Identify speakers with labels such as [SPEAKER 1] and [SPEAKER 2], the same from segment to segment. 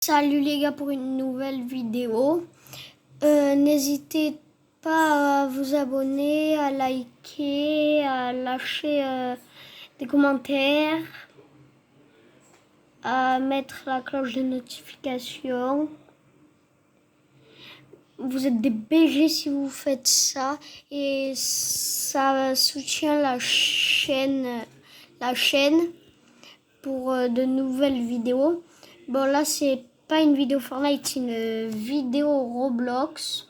[SPEAKER 1] Salut les gars pour une nouvelle vidéo. N'hésitez pas à vous abonner, à liker, à lâcher des commentaires, à mettre la cloche de notification. Vous êtes des BG si vous faites ça et ça soutient la chaîne pour de nouvelles vidéos. Bon là c'est pas une vidéo Fortnite, c'est une vidéo Roblox.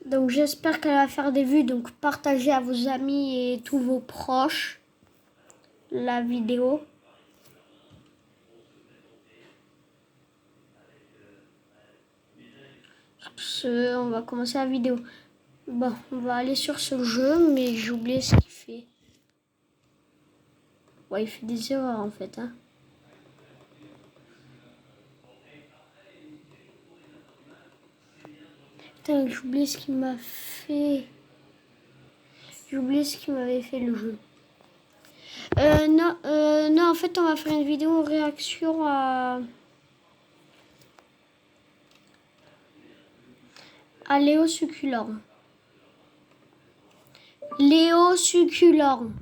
[SPEAKER 1] Donc j'espère qu'elle va faire des vues, donc partagez à vos amis et tous vos proches la vidéo. On va commencer la vidéo. Bon, on va aller sur ce jeu, mais j'ai oublié ce qu'il fait. Ouais, il fait des erreurs en fait, hein. Putain, j'ai oublié ce qu'il m'a fait. J'ai oublié ce qu'il m'avait fait le jeu. Non, en fait, on va faire une vidéo réaction à Léo Succulent. Léo Succulent.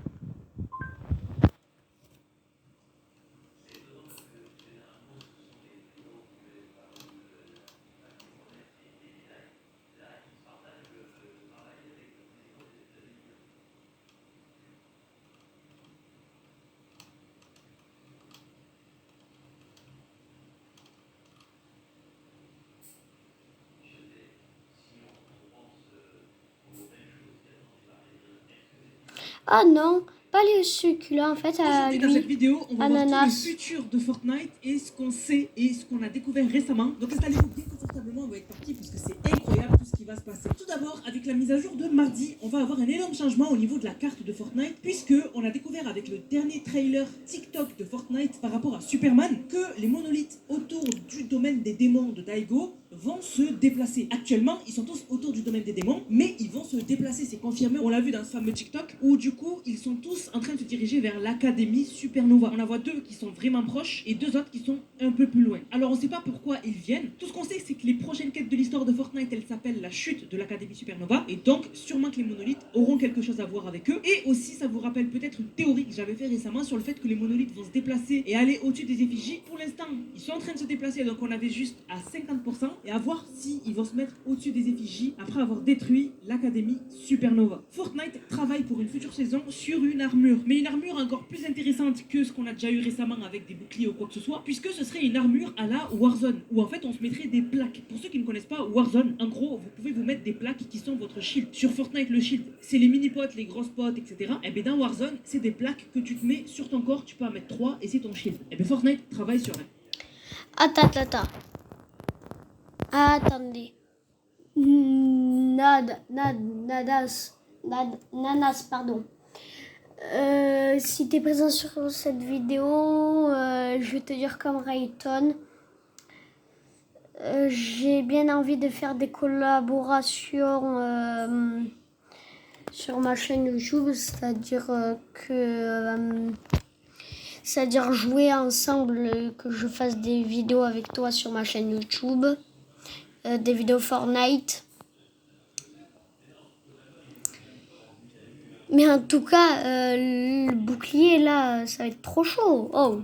[SPEAKER 1] Ah non, pas les succulents en fait.
[SPEAKER 2] Aujourd'hui, dans cette vidéo, on va
[SPEAKER 1] ananas.
[SPEAKER 2] voir tous les futurs de Fortnite et ce qu'on sait et ce qu'on a découvert récemment. Donc installez-vous bien confortablement, on va être parti parce que c'est incroyable tout ce qui va se passer. Tout d'abord, avec la mise à jour de mardi, on va avoir un énorme changement au niveau de la carte de Fortnite puisque on a découvert avec le dernier trailer TikTok de Fortnite par rapport à Superman que les monolithes autour du domaine des démons de Daigo vont se déplacer. Actuellement, ils sont tous autour du domaine des démons, mais ils vont se déplacer, c'est confirmé. On l'a vu dans ce fameux TikTok, où du coup, ils sont tous en train de se diriger vers l'Académie Supernova. On en voit deux qui sont vraiment proches et deux autres qui sont un peu plus loin. Alors, on ne sait pas pourquoi ils viennent. Tout ce qu'on sait, c'est que les prochaines quêtes de l'histoire de Fortnite, elles s'appellent la chute de l'Académie Supernova, et donc, sûrement que les monolithes auront quelque chose à voir avec eux. Et aussi, ça vous rappelle peut-être une théorie que j'avais fait récemment sur le fait que les monolithes vont se déplacer et aller au-dessus des effigies. Pour l'instant, ils sont en train de se déplacer, donc on avait juste à 50%. Et à voir si ils vont se mettre au-dessus des effigies après avoir détruit l'Académie Supernova. Fortnite travaille pour une future saison sur une armure, mais une armure encore plus intéressante que ce qu'on a déjà eu récemment avec des boucliers ou quoi que ce soit, puisque ce serait une armure à la Warzone, où en fait on se mettrait des plaques. Pour ceux qui ne connaissent pas Warzone, en gros, vous pouvez vous mettre des plaques qui sont votre shield. Sur Fortnite, le shield, c'est les mini-potes, les grosses potes, etc. Et bien dans Warzone, c'est des plaques que tu te mets sur ton corps, tu peux en mettre 3 et c'est ton shield. Et bien Fortnite travaille sur elle.
[SPEAKER 1] Attends. Attendez. Nanas, pardon. Si t'es présent sur cette vidéo, je vais te dire comme Rayton. J'ai bien envie de faire des collaborations sur ma chaîne YouTube, c'est-à-dire jouer ensemble, que je fasse des vidéos avec toi sur ma chaîne YouTube. Des vidéos Fortnite. Mais en tout cas, le bouclier là, ça va être trop chaud. Oh.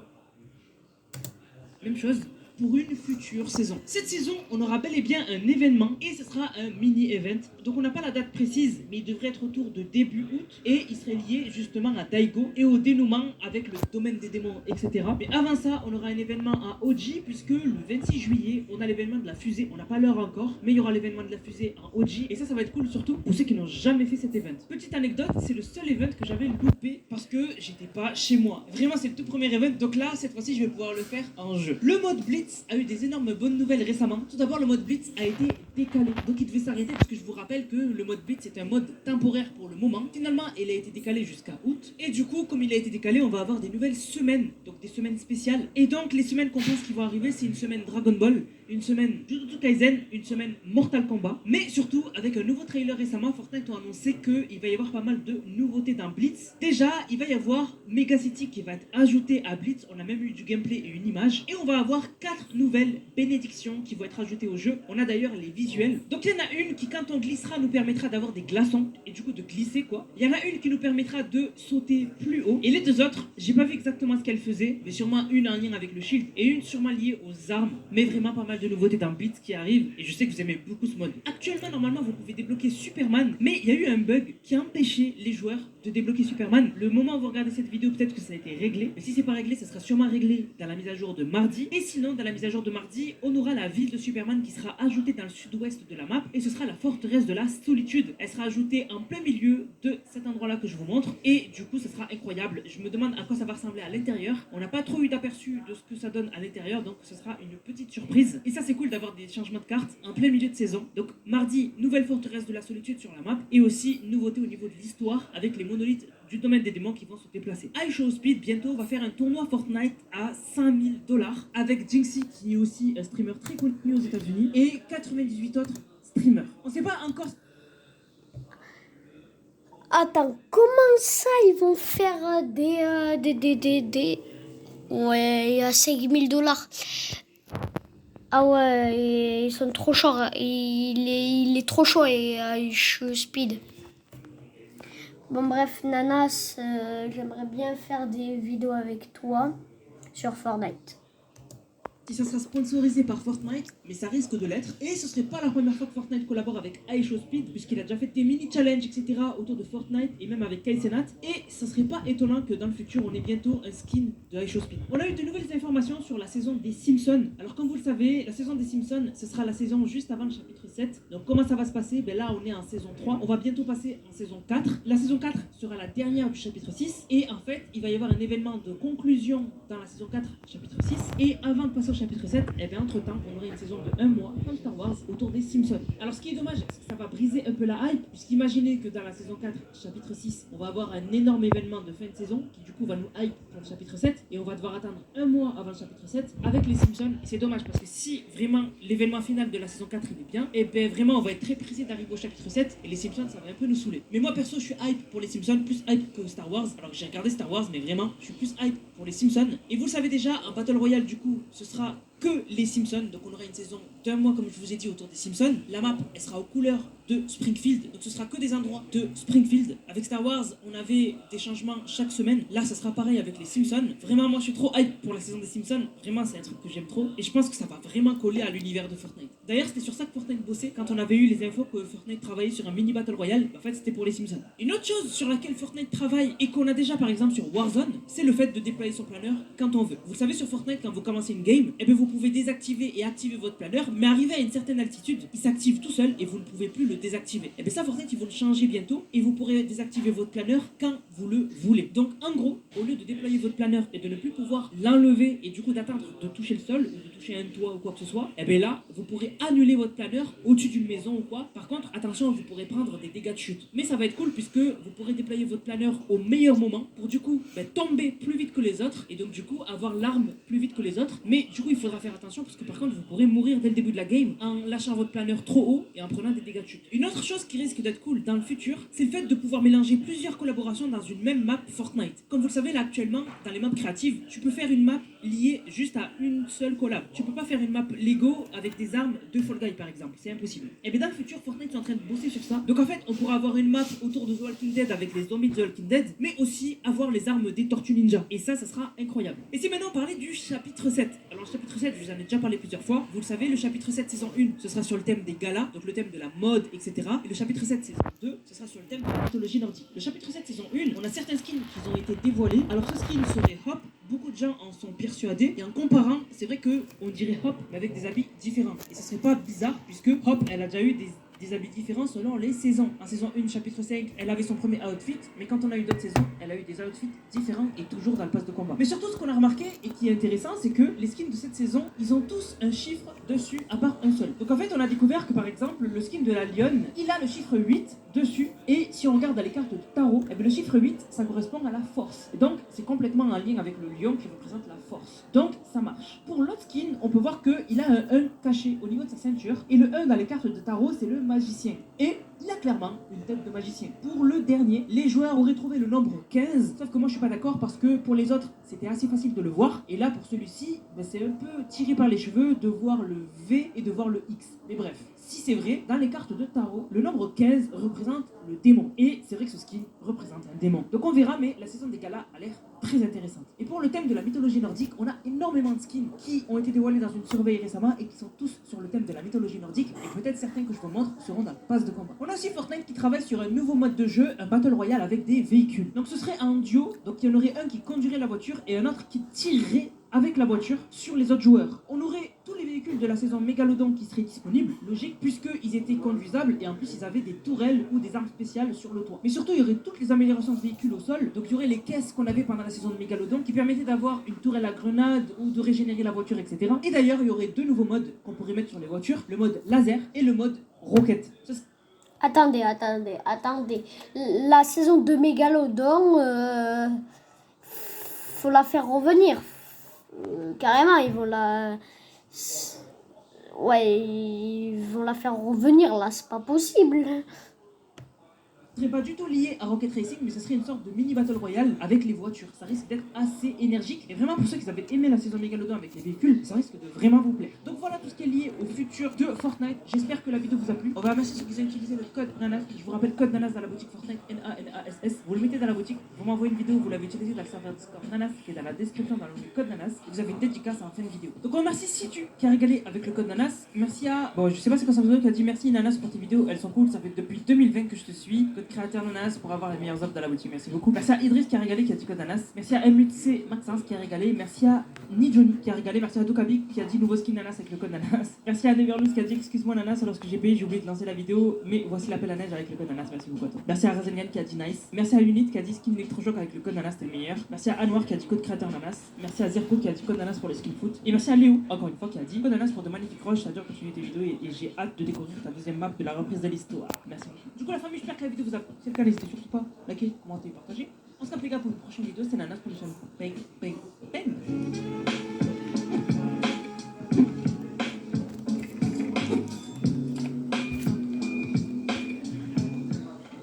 [SPEAKER 2] Même chose pour une future saison. Cette saison, on aura bel et bien un événement et ce sera un mini-event. Donc on n'a pas la date précise, mais il devrait être autour de début août et il serait lié justement à Daigo et au dénouement avec le domaine des démons, etc. Mais avant ça, on aura un événement à OG puisque le 26 juillet, on a l'événement de la fusée. On n'a pas l'heure encore, mais il y aura l'événement de la fusée en OG et ça va être cool surtout pour ceux qui n'ont jamais fait cet event. Petite anecdote, c'est le seul event que j'avais loupé parce que j'étais pas chez moi. Vraiment, c'est le tout premier event, donc là, cette fois-ci, je vais pouvoir le faire en jeu. Le mode Blitz a eu des énormes bonnes nouvelles récemment. Tout d'abord, le mode Blitz a été décalé. Donc il devait s'arrêter parce que je vous rappelle que le mode Blitz c'est un mode temporaire pour le moment. Finalement, il a été décalé jusqu'à août. Et du coup, comme il a été décalé, on va avoir des nouvelles semaines, donc des semaines spéciales. Et donc les semaines qu'on pense qui vont arriver, c'est une semaine Dragon Ball, une semaine Jujutsu Kaisen, une semaine Mortal Kombat. Mais surtout, avec un nouveau trailer récemment, Fortnite ont annoncé qu'il va y avoir pas mal de nouveautés dans Blitz. Déjà, il va y avoir Mega City qui va être ajouté à Blitz. On a même eu du gameplay et une image. Et on va avoir 4 nouvelles bénédictions qui vont être ajoutées au jeu. On a d'ailleurs les visuels. Donc il y en a une qui, quand on glissera, nous permettra d'avoir des glaçons et du coup de glisser quoi. Il y en a une qui nous permettra de sauter plus haut. Et les deux autres, j'ai pas vu exactement ce qu'elles faisaient, mais sûrement une en lien avec le shield et une sûrement liée aux armes. Mais vraiment pas mal de nouveautés dans Blitz qui arrivent et je sais que vous aimez beaucoup ce mode. Actuellement, normalement, vous pouvez débloquer Superman, mais il y a eu un bug qui a empêché les joueurs de débloquer Superman. Le moment où vous regardez cette vidéo, peut-être que ça a été réglé, mais si c'est pas réglé, ça sera sûrement réglé dans la mise à jour de mardi. Et sinon, dans la mise à jour de mardi, on aura la ville de Superman qui sera ajoutée dans le sud-ouest de la map et ce sera la forteresse de la solitude. Elle sera ajoutée en plein milieu de cet endroit-là que je vous montre et du coup, ce sera incroyable. Je me demande à quoi ça va ressembler à l'intérieur. On n'a pas trop eu d'aperçu de ce que ça donne à l'intérieur, donc ce sera une petite surprise. Et ça, c'est cool d'avoir des changements de cartes en plein milieu de saison. Donc mardi, nouvelle forteresse de la solitude sur la map et aussi nouveauté au niveau de l'histoire avec les monolithes du domaine des démons qui vont se déplacer. iShowSpeed bientôt va faire un tournoi Fortnite à 5000 $ avec Jinxie qui est aussi un streamer très connu aux États-Unis et 98 autres streamers. On sait pas encore.
[SPEAKER 1] Attends, comment ça ils vont faire Ouais, à 5000 $. Ah ouais, ils sont trop chauds. Il est trop chaud et je suis speed. Bon bref, Nanas, j'aimerais bien faire des vidéos avec toi sur Fortnite.
[SPEAKER 2] Si ça sera sponsorisé par Fortnite, mais ça risque de l'être. Et ce serait pas la première fois que Fortnite collabore avec iShowSpeed, puisqu'il a déjà fait des mini-challenges, etc. autour de Fortnite, et même avec Kaizenat. Et ce serait pas étonnant que dans le futur, on ait bientôt un skin de iShowSpeed. On a eu de nouvelles informations sur la saison des Simpsons. Alors comme vous le savez, la saison des Simpsons, ce sera la saison juste avant le chapitre 7. Donc comment ça va se passer? Ben là, on est en saison 3. On va bientôt passer en saison 4. La saison 4 sera la dernière du chapitre 6. Et en fait, il va y avoir un événement de conclusion dans la saison 4, chapitre 6. Et avant de passer au chapitre 7, et bien entre temps, on aurait une saison de 1 mois comme Star Wars autour des Simpsons. Alors ce qui est dommage, c'est que ça va briser un peu la hype, puisqu'imaginez que dans la saison 4, chapitre 6, on va avoir un énorme événement de fin de saison qui du coup va nous hype pour le chapitre 7 et on va devoir attendre 1 mois avant le chapitre 7 avec les Simpsons. Et c'est dommage parce que si vraiment l'événement final de la saison 4 il est bien, et bien vraiment on va être très pressé d'arriver au chapitre 7 et les Simpsons ça va un peu nous saouler. Mais moi perso je suis hype pour les Simpsons, plus hype que Star Wars. Alors j'ai regardé Star Wars mais vraiment je suis plus hype pour les Simpsons. Et vous le savez déjà, en Battle Royale du coup ce sera que les Simpsons, donc on aura une saison d'1 mois comme je vous ai dit autour des Simpsons. La map elle sera aux couleurs de Springfield, donc ce sera que des endroits de Springfield. Avec Star Wars on avait des changements chaque semaine, là ça sera pareil avec les Simpsons. Vraiment moi je suis trop hype pour la saison des Simpsons, vraiment c'est un truc que j'aime trop et je pense que ça va vraiment coller à l'univers de Fortnite. D'ailleurs c'était sur ça que Fortnite bossait quand on avait eu les infos que Fortnite travaillait sur un mini Battle Royale, en fait c'était pour les Simpsons. Une autre chose sur laquelle Fortnite travaille et qu'on a déjà par exemple sur Warzone, c'est le fait de déployer son planeur quand on veut. Vous savez sur Fortnite quand vous commencez une game, et bien vous pouvez désactiver et activer votre planeur, mais arrivé à une certaine altitude, il s'active tout seul et vous ne pouvez plus le désactiver. Et bien ça Fortnite ils vont le changer bientôt et vous pourrez désactiver votre planeur quand vous le voulez. Donc en gros, au lieu de déployer votre planeur et de ne plus pouvoir l'enlever et du coup d'attendre de toucher le sol ou de toucher un toit ou quoi que ce soit, et bien là vous pourrez annuler votre planeur au-dessus d'une maison ou quoi. Par contre attention, vous pourrez prendre des dégâts de chute. Mais ça va être cool puisque vous pourrez déployer votre planeur au meilleur moment pour du coup tomber plus vite que les autres et donc du coup avoir l'arme plus vite que les autres. Mais du coup il faudra faire attention parce que par contre vous pourrez mourir dès le début de la game en lâchant votre planeur trop haut et en prenant des dégâts de chute. Une autre chose qui risque d'être cool dans le futur, c'est le fait de pouvoir mélanger plusieurs collaborations dans une même map Fortnite. Comme vous le savez là actuellement, dans les maps créatives, tu peux faire une map liée juste à une seule collab. Tu peux pas faire une map Lego avec des armes de Fall Guy par exemple, c'est impossible. Et bien dans le futur, Fortnite est en train de bosser sur ça. Donc en fait, on pourra avoir une map autour de The Walking Dead avec les zombies de The Walking Dead, mais aussi avoir les armes des Tortues Ninja. Et ça sera incroyable. Et si maintenant on parlait du chapitre 7. Alors le chapitre 7, je vous en ai déjà parlé plusieurs fois. Vous le savez, le chapitre 7 saison 1, ce sera sur le thème des galas, donc le thème de la mode, etc. Et le chapitre 7 saison 2, ce sera sur le thème de la mythologie nordique. Le chapitre 7 saison 1, on a certains skins qui ont été dévoilés. Alors ce skin serait Hop. Beaucoup de gens en sont persuadés et en comparant, c'est vrai que on dirait Hop mais avec des habits différents. Et ce serait pas bizarre puisque Hop, elle a déjà eu des des habits différents selon les saisons. En saison 1, chapitre 5, elle avait son premier outfit, mais quand on a eu d'autres saisons, elle a eu des outfits différents et toujours dans le pass de combat. Mais surtout, ce qu'on a remarqué et qui est intéressant, c'est que les skins de cette saison, ils ont tous un chiffre dessus, à part un seul. Donc en fait, on a découvert que par exemple, le skin de la lionne, il a le chiffre 8 dessus, et si on regarde dans les cartes de tarot, eh bien, le chiffre 8, ça correspond à la force. Et donc, c'est complètement en lien avec le lion qui représente la force. Donc, ça marche. Pour l'autre skin, on peut voir qu'il a un 1 caché au niveau de sa ceinture, et le 1 dans les cartes de tarot, c'est le magicien. Et il a clairement une tête de magicien. Pour le dernier, les joueurs auraient trouvé le nombre 15, sauf que moi je suis pas d'accord parce que pour les autres, c'était assez facile de le voir, et là pour celui-ci, ben, c'est un peu tiré par les cheveux de voir le V et de voir le X. Mais bref, si c'est vrai, dans les cartes de tarot, le nombre 15 représente le démon. Et c'est vrai que ce skin représente un démon. Donc on verra, mais la saison des galas a l'air très intéressante. Et pour le thème de la mythologie nordique, on a énormément de skins qui ont été dévoilés dans une surveille récemment et qui sont tous sur le thème de la mythologie nordique. Et peut-être certains que je vous montre seront dans le pass de combat. On a aussi Fortnite qui travaille sur un nouveau mode de jeu, un Battle Royale avec des véhicules. Donc ce serait un duo, donc il y en aurait un qui conduirait la voiture et un autre qui tirerait avec la voiture sur les autres joueurs. On aurait tous les véhicules de la saison Mégalodon qui seraient disponibles, logique, puisqu'ils étaient conduisables et en plus ils avaient des tourelles ou des armes spéciales sur le toit. Mais surtout, il y aurait toutes les améliorations de véhicules au sol, donc il y aurait les caisses qu'on avait pendant la saison de Mégalodon qui permettaient d'avoir une tourelle à grenade ou de régénérer la voiture, etc. Et d'ailleurs, il y aurait deux nouveaux modes qu'on pourrait mettre sur les voitures, le mode laser et le mode roquette.
[SPEAKER 1] Attendez. La saison de Mégalodon, faut la faire revenir. Carrément, ils vont la... Ouais, ils vont la faire revenir là, c'est pas possible.
[SPEAKER 2] Ce serait pas du tout lié à Rocket Racing, mais ce serait une sorte de mini Battle Royale avec les voitures. Ça risque d'être assez énergique. Et vraiment, pour ceux qui avaient aimé la saison Mégalodon avec les véhicules, ça risque de vraiment vous plaire. Donc voilà tout ce qui est lié au futur de Fortnite. J'espère que la vidéo vous a plu. On va remercier ceux qui ont utilisé le code NANAS. Je vous rappelle, code NANAS dans la boutique Fortnite, NANASS. Vous le mettez dans la boutique, vous m'envoyez une vidéo, vous l'avez utilisé dans le serveur Discord NANAS qui est dans la description dans le code NANAS. Et vous avez une dédicace en fin de vidéo. Donc on remercie Situ qui a régalé avec le code NANAS. Merci à... Bon, je sais pas c'est quoi ça qui a dit merci NANAS pour tes vidéos. Elles sont cool, ça fait depuis 2020 que je te suis. Code créateur NANAS pour avoir les meilleures offres dans la boutique. Merci beaucoup. Merci à Idriss qui a régalé, qui a dit code Nanas. Merci à M8C Maxence qui a régalé. Merci à Nijoni qui a régalé. Merci à Dokabik qui a dit nouveau skin Nanas avec le code Nanas. Merci à Neverlose qui a dit excuse-moi Nanas alors que j'ai payé, j'ai oublié de lancer la vidéo, mais voici l'appel à neige avec le code Nanas. Merci beaucoup à toi. Merci à Razelian qui a dit nice. Merci à Unit qui a dit skin électrochoc avec le code Nanas, c'était le meilleur. Merci à Anwar qui a dit code créateur Nanas. Merci à Zerko qui a dit code Nanas pour les skin foot. Et merci à Léo, encore une fois, qui a dit code Nanas pour de magnifiques rushs. Ça dure continuer tes vidéos et j'ai hâte de découvrir ta deuxième map de la reprise de l'histoire. Merci beaucoup. Du coup, la famille, j'espère que la vidéo vous a plu. C'est le cas, n'hésitez surtout pas à liker, commenter, partager. On se capte les gars pour une prochaine vidéo. C'est Nanas pour le channel. Bang, bang.